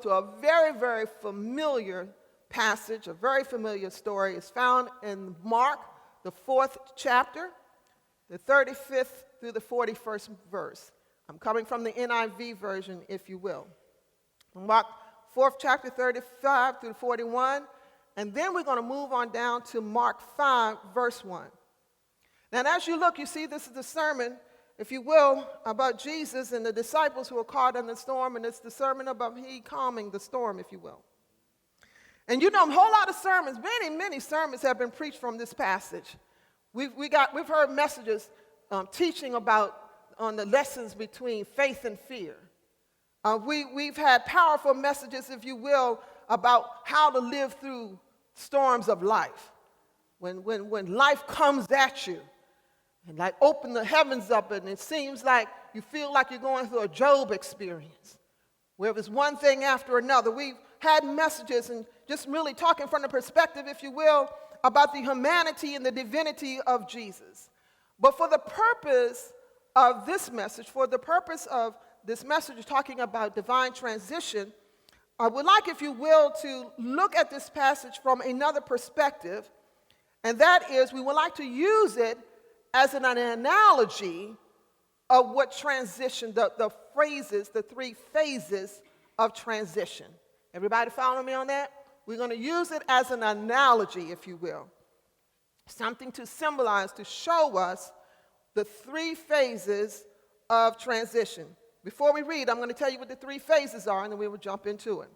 to a very, very familiar passage, a very familiar story. It's found in Mark, the 4th chapter, the 35th through the 41st verse. I'm coming from the NIV version, if you will. Mark 4th chapter, 35 through 41. And then we're going to move on down to Mark 5, verse 1. Now, as you look, you see this is the sermon, if you will, about Jesus and the disciples who are caught in the storm, and it's the sermon about he calming the storm, if you will. And you know, a whole lot of sermons, many sermons have been preached from this passage. We've heard messages teaching about on the lessons between faith and fear. We've had powerful messages, if you will, about how to live through storms of life. When life comes at you, and like open the heavens up, and it seems like you feel like you're going through a Job experience, where it was one thing after another. We've had messages and just really talking from the perspective, if you will, about the humanity and the divinity of Jesus. But for the purpose of this message, talking about divine transition, I would like, if you will, to look at this passage from another perspective, and that is we would like to use it as an analogy of what transition, the phrases, the three phases of transition. Everybody follow me on that? We're going to use it as an analogy, if you will. Something to symbolize, to show us the three phases of transition. Before we read, I'm going to tell you what the three phases are, and then we will jump into it.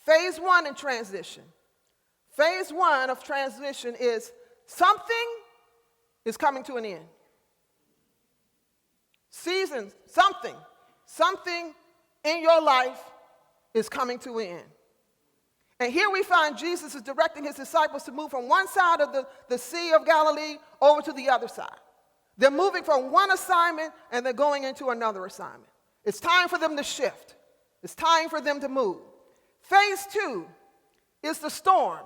Phase one in transition. Phase one of transition is something is coming to an end. Season, something in your life is coming to an end. And here we find Jesus is directing his disciples to move from one side of the Sea of Galilee over to the other side. They're moving from one assignment and they're going into another assignment. It's time for them to shift. It's time for them to move. Phase two is the storm.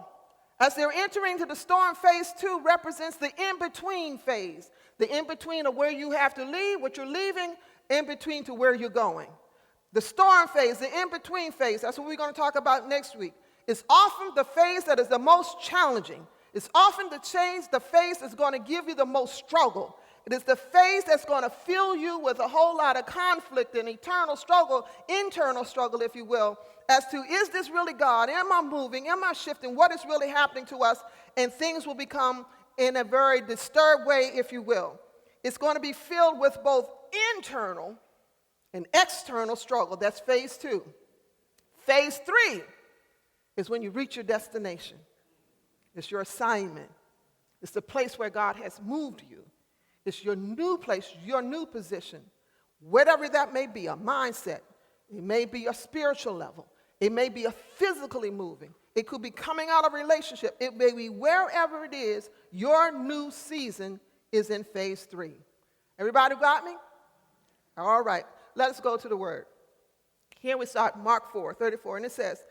As they're entering to the storm, phase two represents the in-between phase. The in-between of where you have to leave, what you're leaving, in between to where you're going. The storm phase, the in-between phase, that's what we're going to talk about next week. It's often the phase that is the most challenging. It's often the phase that's going to give you the most struggle. It is the phase that's going to fill you with a whole lot of conflict and internal struggle, if you will, as to, is this really God? Am I moving? Am I shifting? What is really happening to us? And things will become in a very disturbed way, if you will. It's going to be filled with both internal and external struggle. That's phase two. Phase three is when you reach your destination. It's your assignment. It's the place where God has moved you. It's your new place, your new position. Whatever that may be, a mindset. It may be a spiritual level. It may be a physically moving. It could be coming out of a relationship. It may be wherever it is, your new season is in phase three. Everybody got me? All right, let's go to the word. Here we start, Mark 4:34, and it says,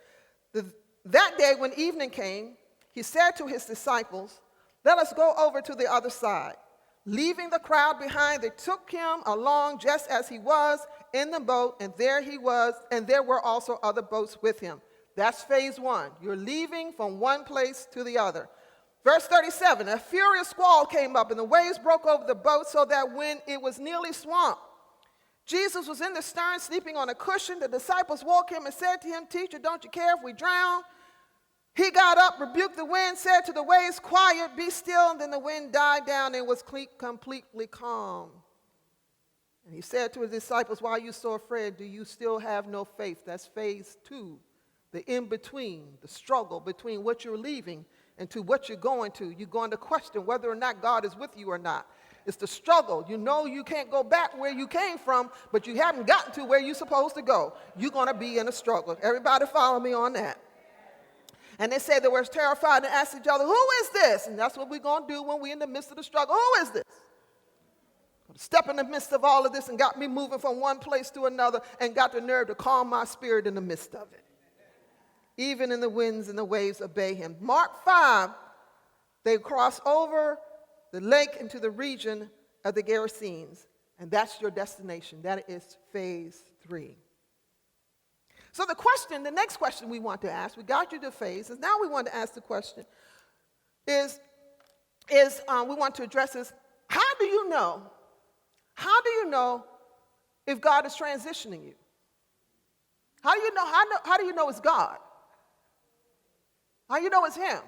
that day when evening came, he said to his disciples, let us go over to the other side. Leaving the crowd behind, they took him along just as he was in the boat, and there he was, and there were also other boats with him. That's phase one. You're leaving from one place to the other. Verse 37, a furious squall came up, and the waves broke over the boat so that when it was nearly swamped, Jesus was in the stern sleeping on a cushion. The disciples woke him and said to him, Teacher, don't you care if we drown? He got up, rebuked the wind, said to the waves, quiet, be still. And then the wind died down and was completely calm. And he said to his disciples, why are you so afraid? Do you still have no faith? That's phase two, the in-between, the struggle between what you're leaving and to what you're going to. You're going to question whether or not God is with you or not. It's the struggle. You know you can't go back where you came from, but you haven't gotten to where you're supposed to go. You're going to be in a struggle. Everybody follow me on that. And they said they were terrified and asked each other, who is this? And that's what we're going to do when we're in the midst of the struggle. Who is this? Step in the midst of all of this and got me moving from one place to another and got the nerve to calm my spirit in the midst of it. Even in the winds and the waves obey him. Mark 5, they cross over the lake into the region of the Gerasenes. And that's your destination. That is phase 3. So the next question we want to ask, we got you to phase, and now we want to ask the question, is we want to address this, how do you know if God is transitioning you? How do you know it's God? How do you know it's him?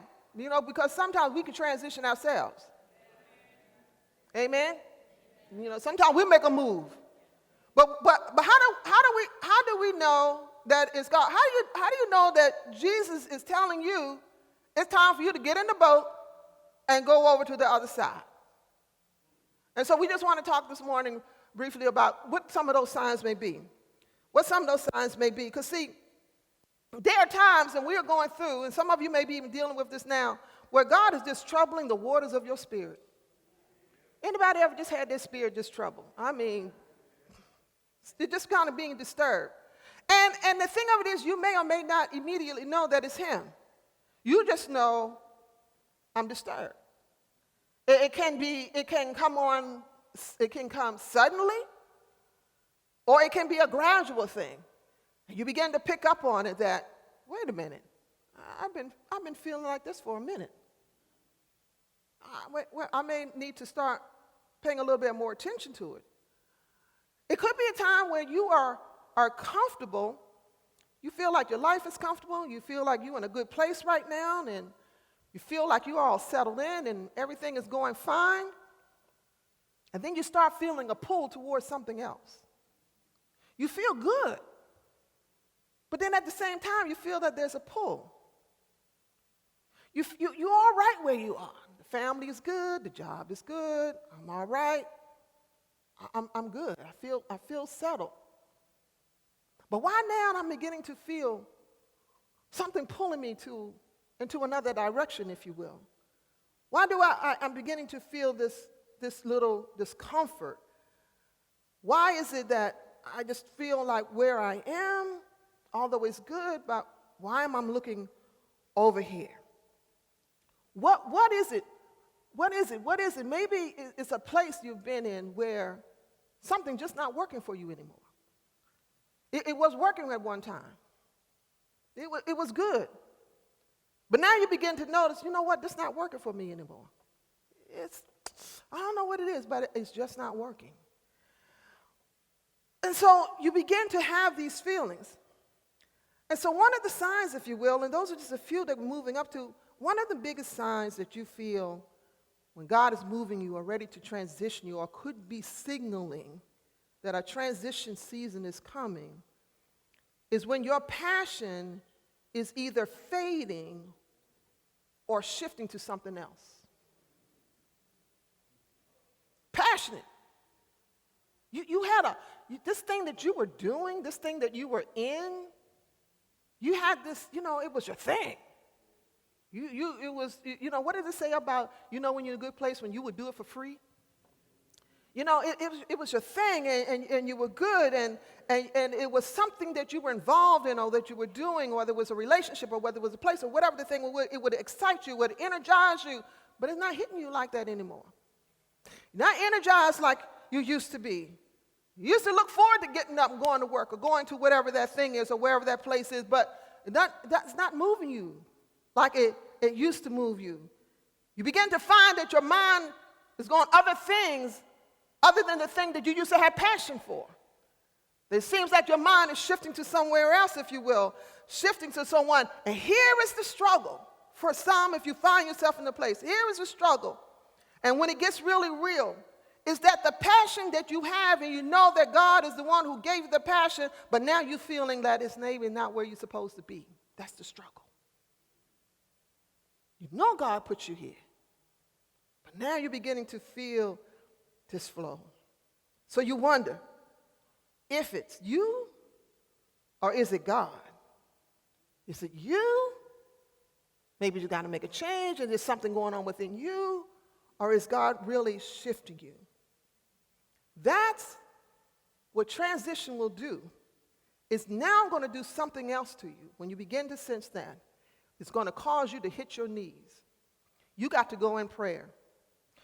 Because sometimes we can transition ourselves. Amen? Sometimes we make a move. But how do we know that it's God? How do you know that Jesus is telling you it's time for you to get in the boat and go over to the other side? And so we just want to talk this morning briefly about what some of those signs may be. What some of those signs may be. Because see, there are times, and we are going through, and some of you may be even dealing with this now, where God is just troubling the waters of your spirit. Anybody ever just had their spirit just troubled? I mean, it's just kind of being disturbed. And the thing of it is, you may or may not immediately know that it's him. You just know, I'm disturbed. It can come suddenly, or it can be a gradual thing. You begin to pick up on it that, wait a minute, I've been feeling like this for a minute. I may need to start paying a little bit more attention to it. It could be a time where you are comfortable. You feel like your life is comfortable. You feel like you're in a good place right now, and you feel like you're all settled in and everything is going fine. And then you start feeling a pull towards something else. You feel good. But then at the same time, you feel that there's a pull. You're all right where you are. The family is good. The job is good. I'm all right. I'm good. I feel settled. But why now I'm beginning to feel something pulling me into another direction, if you will? Why do I'm beginning to feel this little discomfort? Why is it that I just feel like where I am, although it's good, but why am I looking over here? What is it? What is it? Maybe it's a place you've been in where something's just not working for you anymore. It was working at one time. It was good. But now you begin to notice, you know what, this is not working for me anymore. I don't know what it is, but it's just not working. And so you begin to have these feelings. And so one of the signs, if you will, and those are just a few that we're moving up to, one of the biggest signs that you feel when God is moving you or ready to transition you or could be signaling that a transition season is coming is when your passion is either fading or shifting to something else. Passionate. You had this thing that you were doing, this thing that you were in, you had this, it was your thing. It was, what did it say about, when you're in a good place, when you would do it for free? It was your thing, and you were good, and it was something that you were involved in or that you were doing, whether it was a relationship or whether it was a place or whatever the thing was, it would excite you, would energize you, but it's not hitting you like that anymore. You're not energized like you used to be. You used to look forward to getting up and going to work or going to whatever that thing is or wherever that place is, but that's not moving you like it used to move you. You begin to find that your mind is going other things other than the thing that you used to have passion for. It seems like your mind is shifting to somewhere else, if you will, shifting to someone. And here is the struggle for some if you find yourself in a place. Here is the struggle. And when it gets really real, is that the passion that you have and you know that God is the one who gave you the passion, but now you're feeling that it's maybe not where you're supposed to be. That's the struggle. You know God put you here, but now you're beginning to feel this flow. So you wonder if it's you or is it God? Is it you? Maybe you got to make a change and there's something going on within you, or is God really shifting you? That's what transition will do. It's now going to do something else to you. When you begin to sense that, it's going to cause you to hit your knees. You got to go in prayer.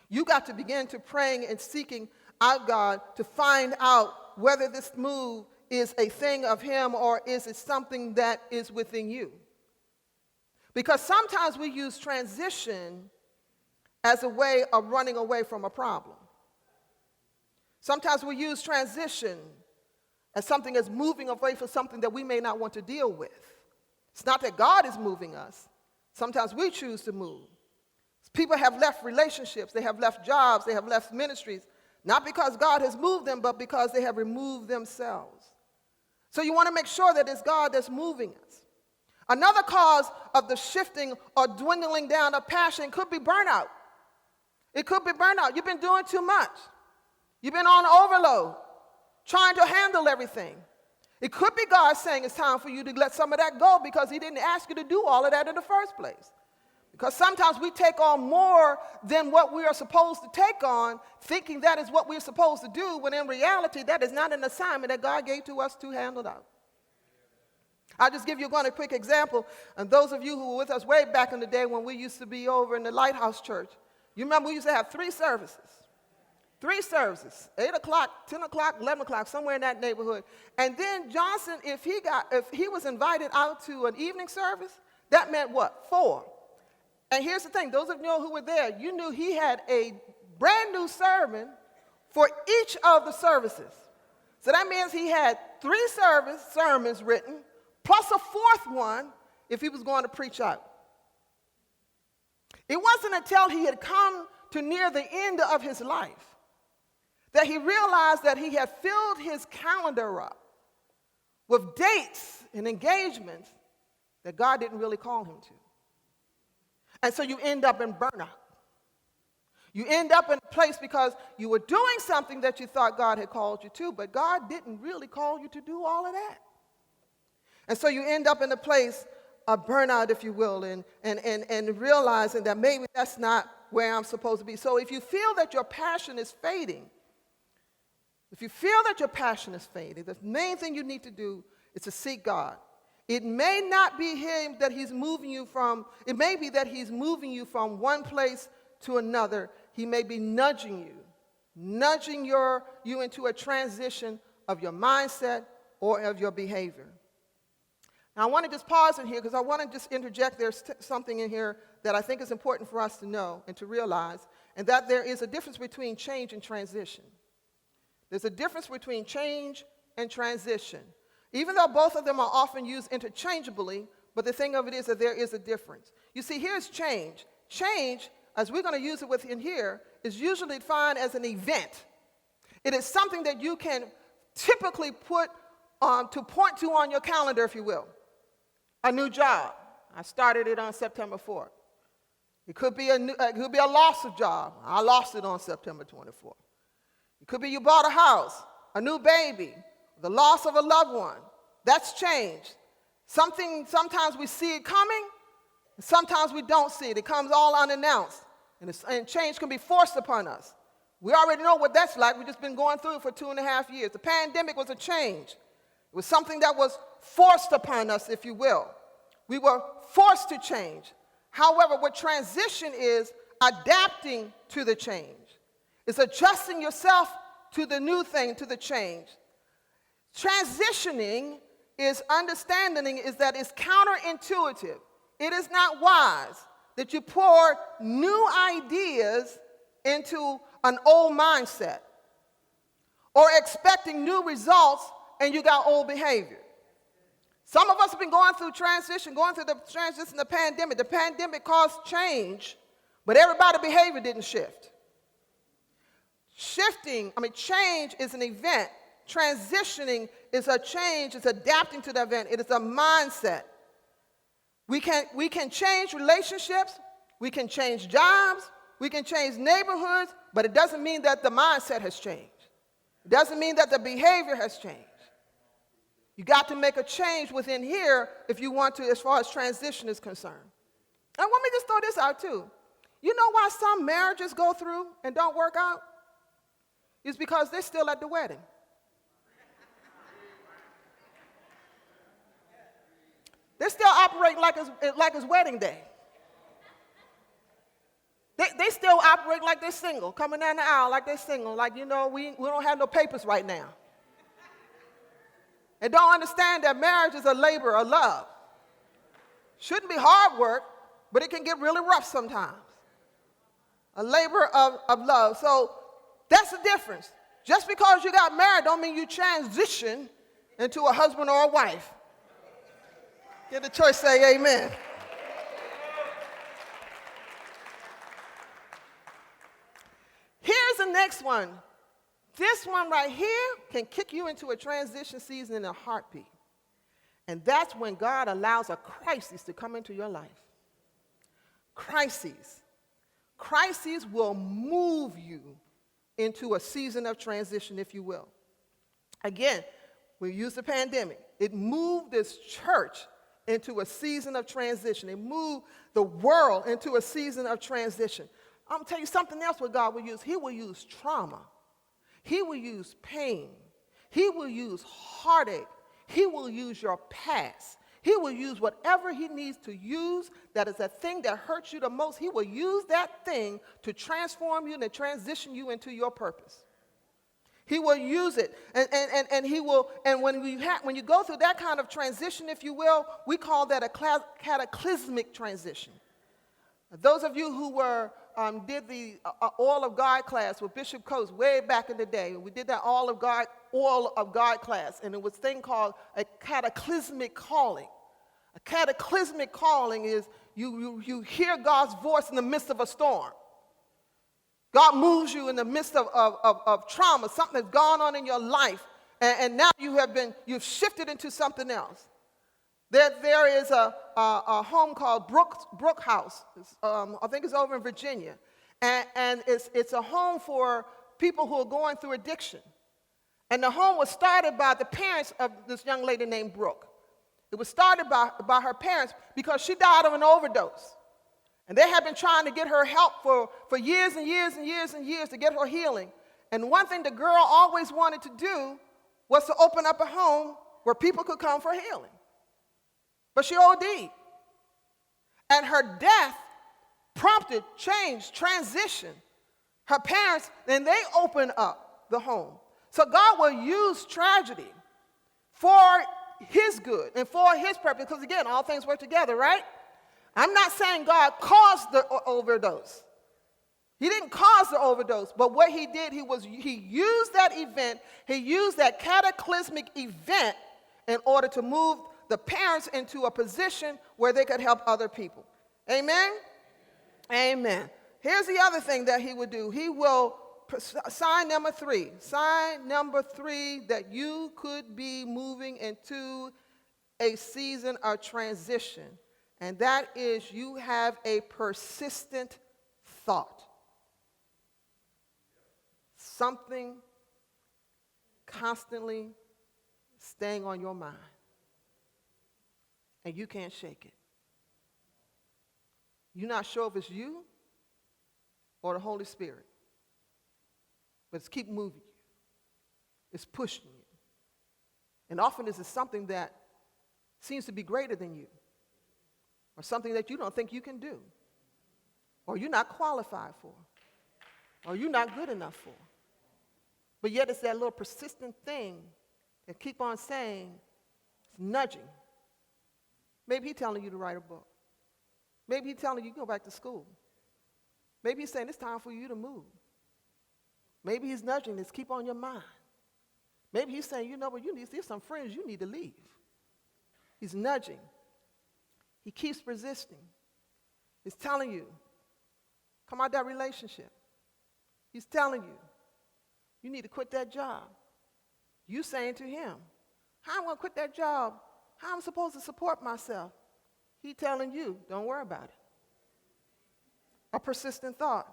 You got to begin to praying and seeking out God to find out whether this move is a thing of him, or is it something that is within you? Because sometimes we use transition as a way of running away from a problem. Sometimes we use transition as something that's moving away from something that we may not want to deal with. It's not that God is moving us. Sometimes we choose to move. People have left relationships, they have left jobs, they have left ministries, not because God has moved them, but because they have removed themselves. So you want to make sure that it's God that's moving us. Another cause of the shifting or dwindling down of passion could be burnout. It could be burnout. You've been doing too much. You've been on overload, trying to handle everything. It could be God saying it's time for you to let some of that go because he didn't ask you to do all of that in the first place. Because sometimes we take on more than what we are supposed to take on, thinking that is what we're supposed to do, when in reality, that is not an assignment that God gave to us to handle out. I'll just give you a quick example. And those of you who were with us way back in the day when we used to be over in the Lighthouse Church, you remember we used to have 3 services. 3 services, 8 o'clock, 10 o'clock, 11 o'clock, somewhere in that neighborhood. And then Johnson, if he was invited out to an evening service, that meant what? 4. And here's the thing, those of you who were there, you knew he had a brand new sermon for each of the services. So that means he had 3 sermons written, plus a 4th one if he was going to preach out. It wasn't until he had come to near the end of his life that he realized that he had filled his calendar up with dates and engagements that God didn't really call him to. And so you end up in burnout. You end up in a place because you were doing something that you thought God had called you to, but God didn't really call you to do all of that. And so you end up in a place of burnout, if you will, and realizing that maybe that's not where I'm supposed to be. So if you feel that your passion is fading, the main thing you need to do is to seek God. It may not be him that he's moving you from. It may be that he's moving you from one place to another. He may be nudging you into a transition of your mindset or of your behavior. Now, I want to just pause in here because I want to just interject. There's something in here that I think is important for us to know and to realize, and that there is a difference between change and transition. There's a difference between change and transition. Even though both of them are often used interchangeably, but the thing of it is that there is a difference. You see, here's change. Change, as we're going to use it within here, is usually defined as an event. It is something that you can typically point to on your calendar, if you will. A new job. I started it on September 4th. It could be a loss of job. I lost it on September 24th. It could be you bought a house, a new baby, the loss of a loved one. That's change. Sometimes we see it coming, and sometimes we don't see it. It comes all unannounced, and change can be forced upon us. We already know what that's like. We've just been going through it for 2.5 years. The pandemic was a change. It was something that was forced upon us, if you will. We were forced to change. However, what transition is, adapting to the change. It's adjusting yourself to the new thing, to the change. Transitioning is understanding is that it's counterintuitive. It is not wise that you pour new ideas into an old mindset or expecting new results and you got old behavior. Some of us have been going through the transition, the pandemic. The pandemic caused change, but everybody's behavior didn't shift. Change is an event. Transitioning is a change, it's adapting to the event. It is a mindset. We can change relationships, we can change jobs, we can change neighborhoods, but it doesn't mean that the mindset has changed. It doesn't mean that the behavior has changed. You got to make a change within here if you want to, as far as transition is concerned. And let me just throw this out too. You know why some marriages go through and don't work out? It's because they're still at the wedding. They still operate like it's wedding day. They still operate like they're single, coming down the aisle like they're single, like, we don't have no papers right now. and don't understand that marriage is a labor of love. Shouldn't be hard work, but it can get really rough sometimes. A labor of love. So that's the difference. Just because you got married don't mean you transition into a husband or a wife. Give the church say amen. Here's the next one. This one right here can kick you into a transition season in a heartbeat. And that's when God allows a crisis to come into your life. Crises. Crises will move you into a season of transition, if you will. Again, we use the pandemic. It moved this church into a season of transition. It moved the world into a season of transition. I'm going to tell you something else what God will use. He will use trauma. He will use pain. He will use heartache. He will use your past. He will use whatever he needs to use that is that thing that hurts you the most. He will use that thing to transform you and to transition you into your purpose. He will use it. And he will, and when you go through that kind of transition, if you will, we call that a cataclysmic transition. Those of you who did the All of God class with Bishop Coates way back in the day, we did that All of God class, and it was a thing called a cataclysmic calling. A cataclysmic calling is you hear God's voice in the midst of a storm. God moves you in the midst of trauma, something that's gone on in your life, and now you've shifted into something else. There is a home called Brook House. I think it's over in Virginia. And it's a home for people who are going through addiction. And the home was started by the parents of this young lady named Brook. It was started by her parents because she died of an overdose. And they had been trying to get her help for years and years and years and years to get her healing. And one thing the girl always wanted to do was to open up a home where people could come for healing. But she OD'd. And her death prompted change, transition. Her parents, then they opened up the home. So God will use tragedy for his good and for his purpose. Because again, all things work together, right? I'm not saying God caused the overdose. He didn't cause the overdose. But what he did, he used that event, he used that cataclysmic event in order to move the parents into a position where they could help other people. Amen? Amen. Here's the other thing that he would do. He will, sign number three, that you could be moving into a season of transition. And that is you have a persistent thought. Something constantly staying on your mind. And you can't shake it. You're not sure if it's you or the Holy Spirit. But it's keep moving you. It's pushing you. And often this is something that seems to be greater than you. Or something that you don't think you can do. Or you're not qualified for. Or you're not good enough for. But yet it's that little persistent thing that keep on saying, it's nudging. Maybe he's telling you to write a book. Maybe he's telling you to go back to school. Maybe he's saying it's time for you to move. Maybe he's nudging this, keep on your mind. Maybe he's saying, you know what, there's some friends you need to leave. He's nudging. He keeps resisting. He's telling you, come out of that relationship. He's telling you, you need to quit that job. You saying to him, how am I going to quit that job? How am I supposed to support myself? He telling you, don't worry about it. A persistent thought.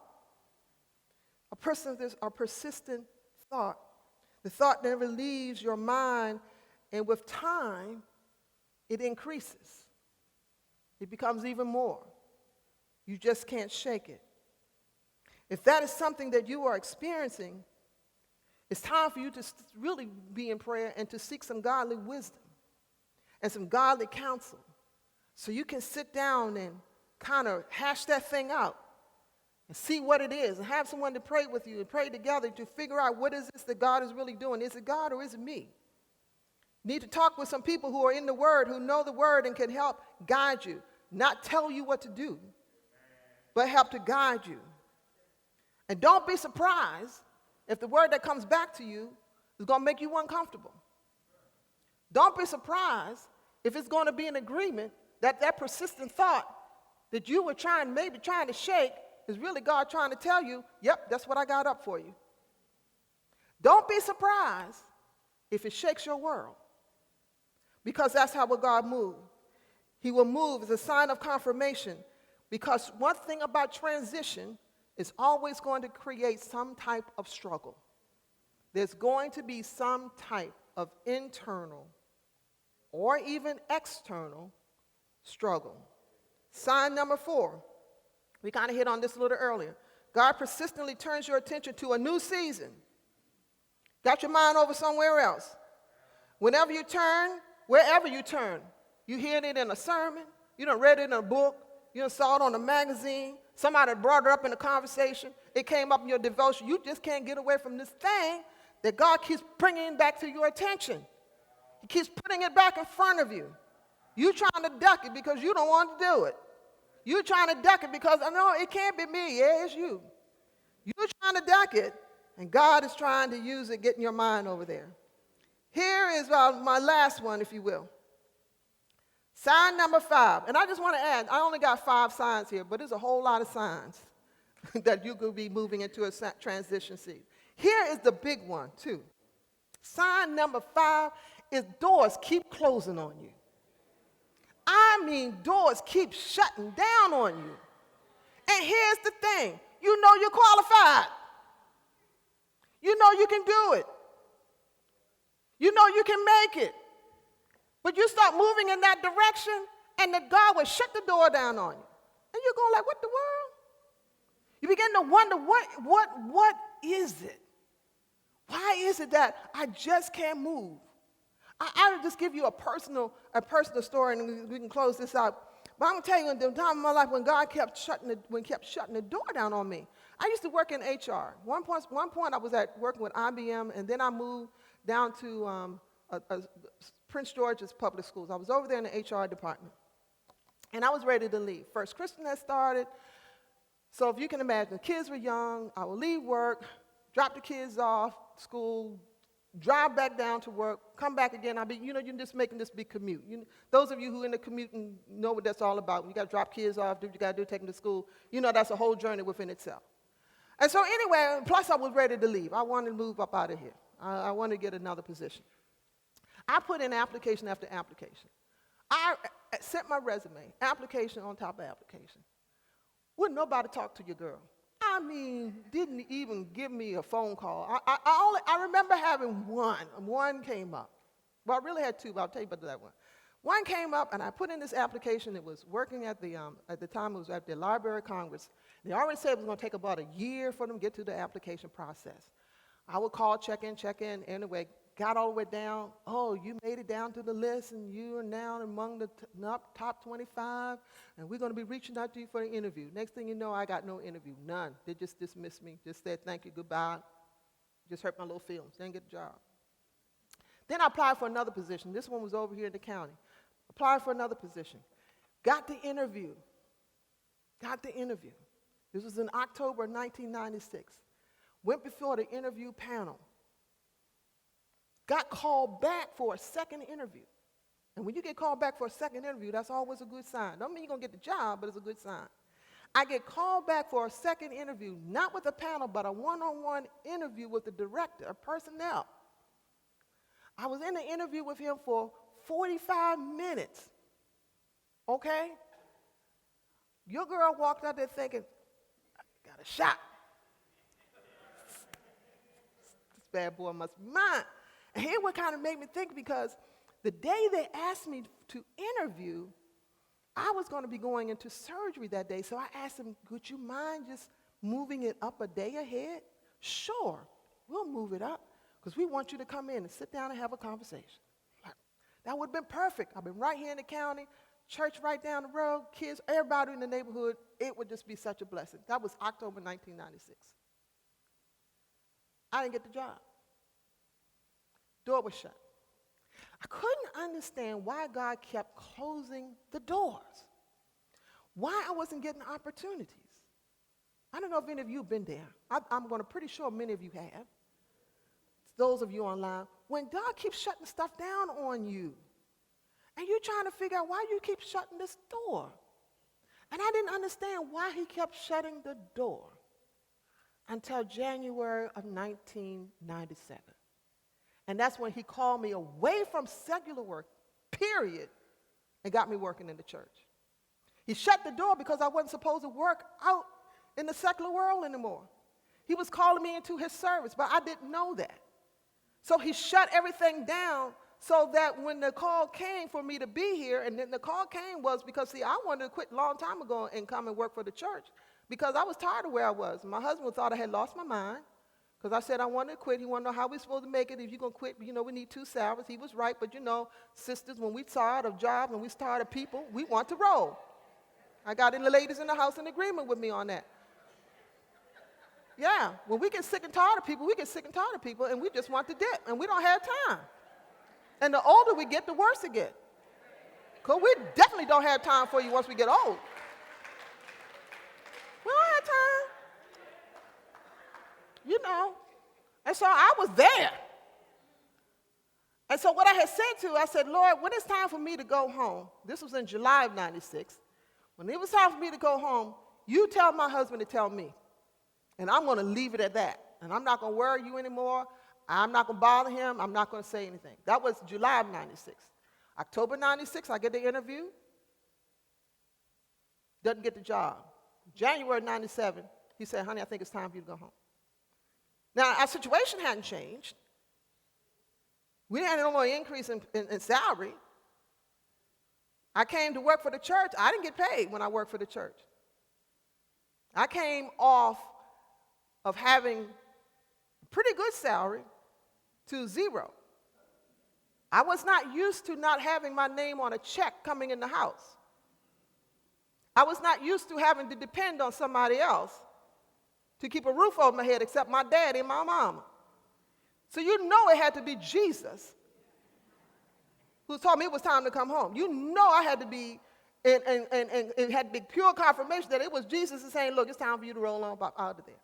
A persistent thought. The thought never leaves your mind, and with time, it increases. It becomes even more. You just can't shake it. If that is something that you are experiencing, it's time for you to really be in prayer and to seek some godly wisdom and some godly counsel so you can sit down and kind of hash that thing out and see what it is and have someone to pray with you and pray together to figure out what is this that God is really doing. Is it God or is it me? You need to talk with some people who are in the Word, who know the Word and can help guide you, not tell you what to do, but help to guide you. And don't be surprised if the word that comes back to you is going to make you uncomfortable. Don't be surprised if it's going to be an agreement that persistent thought that you were maybe trying to shake is really God trying to tell you, yep, that's what I got up for you. Don't be surprised if it shakes your world, because that's how God moves. He will move as a sign of confirmation, because one thing about transition is always going to create some type of struggle. There's going to be some type of internal or even external struggle. Sign number 4. We kind of hit on this a little earlier. God persistently turns your attention to a new season. Got your mind over somewhere else. Whenever you turn, wherever you turn, you hear it in a sermon, you done read it in a book, you done saw it on a magazine, somebody brought it up in a conversation, it came up in your devotion. You just can't get away from this thing that God keeps bringing back to your attention. He keeps putting it back in front of you. You trying to duck it because you don't want to do it. You trying to duck it because, no, it can't be me. Yeah, it's you. You're trying to duck it, and God is trying to use it, getting your mind over there. Here is my last one, if you will. Sign number 5. And I just want to add, I only got 5 signs here, but there's a whole lot of signs that you could be moving into a transition season. Here is the big one, too. Sign number 5 is doors keep closing on you. I mean, doors keep shutting down on you. And here's the thing. You know you're qualified. You know you can do it. You know you can make it. But you start moving in that direction, and that God will shut the door down on you. And you're going like, what the world? You begin to wonder, what is it? Why is it that I just can't move? I'll just give you a personal story, and we can close this out. But I'm going to tell you, in the time of my life when God kept shutting the door down on me, I used to work in HR. One point I was working with IBM, and then I moved down to Prince George's Public Schools. I was over there in the HR department. And I was ready to leave. First Christian had started. So if you can imagine, the kids were young. I would leave work, drop the kids off, school, drive back down to work, come back again. You're just making this big commute. Those of you who are in the commuting know what that's all about. You got to drop kids off, do what you got to do, take them to school. That's a whole journey within itself. And so anyway, plus I was ready to leave. I wanted to move up out of here. I wanted to get another position. I put in application after application. I sent my resume, application on top of application. Wouldn't nobody talk to your girl. I mean, didn't even give me a phone call. I remember having one. One came up. Well, I really had 2, but I'll tell you about that one. One came up, and I put in this application. It was working at the time, it was at the Library of Congress. They already said it was going to take about a year for them to get to the application process. I would call, check in. Anyway, got all the way down. Oh, you made it down to the list, and you are now among the top 25, and we're going to be reaching out to you for an interview. Next thing you know, I got no interview, none. They just dismissed me, just said thank you, goodbye. Just hurt my little feelings, didn't get the job. Then I applied for another position. This one was over here in the county. Applied for another position. Got the interview. This was in October 1996. Went before the interview panel. Got called back for a second interview. And when you get called back for a second interview, that's always a good sign. Don't mean you're going to get the job, but it's a good sign. I get called back for a second interview, not with a panel, but a one-on-one interview with the director of personnel. I was in the interview with him for 45 minutes. Okay? Your girl walked out there thinking, I got a shot. This bad boy must be mine. And here what kind of made me think, because the day they asked me to interview, I was going to be going into surgery that day. So I asked him, would you mind just moving it up a day ahead? Sure, we'll move it up because we want you to come in and sit down and have a conversation. That would have been perfect. I've been right here in the county, church right down the road, kids, everybody in the neighborhood. It would just be such a blessing. That was October 1996. I didn't get the job. Door was shut. I couldn't understand why God kept closing the doors, why I wasn't getting opportunities. I don't know if any of you have been there. I'm pretty sure many of you have. Those of you online, when God keeps shutting stuff down on you, and you're trying to figure out why you keep shutting this door. And I didn't understand why he kept shutting the door until January of 1997. And that's when he called me away from secular work, period, and got me working in the church. He shut the door because I wasn't supposed to work out in the secular world anymore. He was calling me into his service, but I didn't know that. So he shut everything down so that when the call came for me to be here, and then the call came was because, see, I wanted to quit a long time ago and come and work for the church because I was tired of where I was. My husband thought I had lost my mind because I said I wanted to quit. He wanted to know how we're supposed to make it. If you're going to quit, we need 2 salaries. He was right, but sisters, when we tired of jobs and we tired of people, we want to roll. I got the ladies in the house in agreement with me on that. Yeah, when we get sick and tired of people, we get sick and tired of people, and we just want to dip, and we don't have time. And the older we get, the worse it gets. Because we definitely don't have time for you once we get old. We don't have time. And so I was there. And so what I had said I said, Lord, when it's time for me to go home, this was in July of 96, when it was time for me to go home, you tell my husband to tell me. And I'm going to leave it at that. And I'm not going to worry you anymore. I'm not going to bother him. I'm not going to say anything. That was July of 96. October 96, I get the interview. Doesn't get the job. January 97, he said, honey, I think it's time for you to go home. Now, our situation hadn't changed. We didn't have no more increase in salary. I came to work for the church. I didn't get paid when I worked for the church. I came off of having a pretty good salary to 0. I was not used to not having my name on a check coming in the house. I was not used to having to depend on somebody else to keep a roof over my head except my daddy and my mama. So it had to be Jesus who told me it was time to come home. I had to be, and it had to be pure confirmation that it was Jesus saying, look, it's time for you to roll on out of there.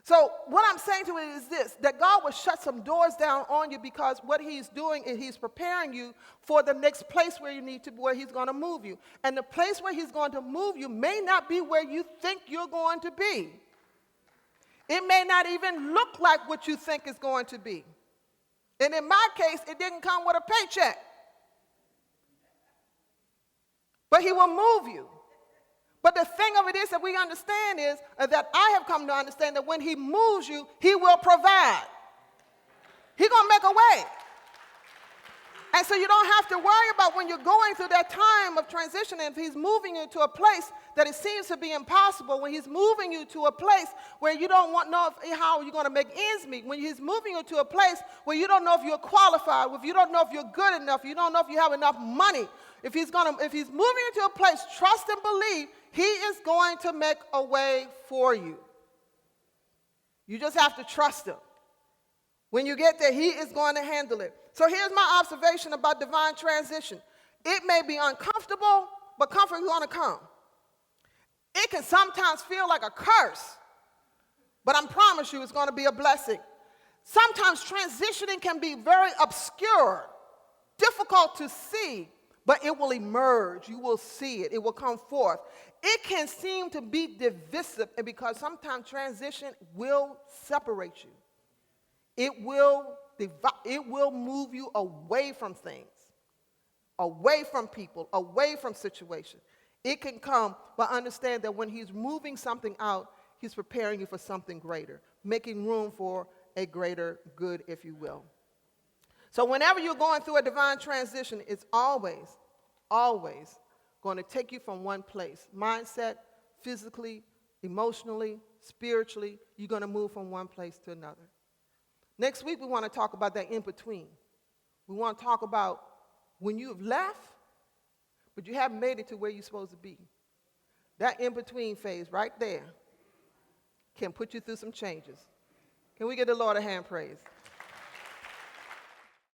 So what I'm saying to it is this, that God will shut some doors down on you because what he's doing is he's preparing you for the next place where he's going to move you. And the place where he's going to move you may not be where you think you're going to be. It may not even look like what you think it's going to be. And in my case, it didn't come with a paycheck. But he will move you. But the thing of it is that we understand is that I have come to understand that when he moves you, he will provide. He's going to make a way. And so you don't have to worry about when you're going through that time of transition, and if he's moving you to a place that it seems to be impossible, when he's moving you to a place where you don't know how you're going to make ends meet, when he's moving you to a place where you don't know if you're qualified, if you don't know if you're good enough, you don't know if you have enough money, if he's moving you to a place, trust and believe, he is going to make a way for you. You just have to trust him. When you get there, he is going to handle it. So here's my observation about divine transition. It may be uncomfortable, but comfort is going to come. It can sometimes feel like a curse, but I promise you it's going to be a blessing. Sometimes transitioning can be very obscure, difficult to see, but it will emerge. You will see it. It will come forth. It can seem to be divisive, and because sometimes transition will separate you. It will move you away from things, away from people, away from situations. It can come, but understand that when he's moving something out, he's preparing you for something greater, making room for a greater good, if you will. So whenever you're going through a divine transition, it's always going to take you from one place. Mindset, physically, emotionally, spiritually, you're going to move from one place to another. Next week, we want to talk about that in-between. We want to talk about when you've left, but you haven't made it to where you're supposed to be. That in-between phase right there can put you through some changes. Can we give the Lord a hand praise?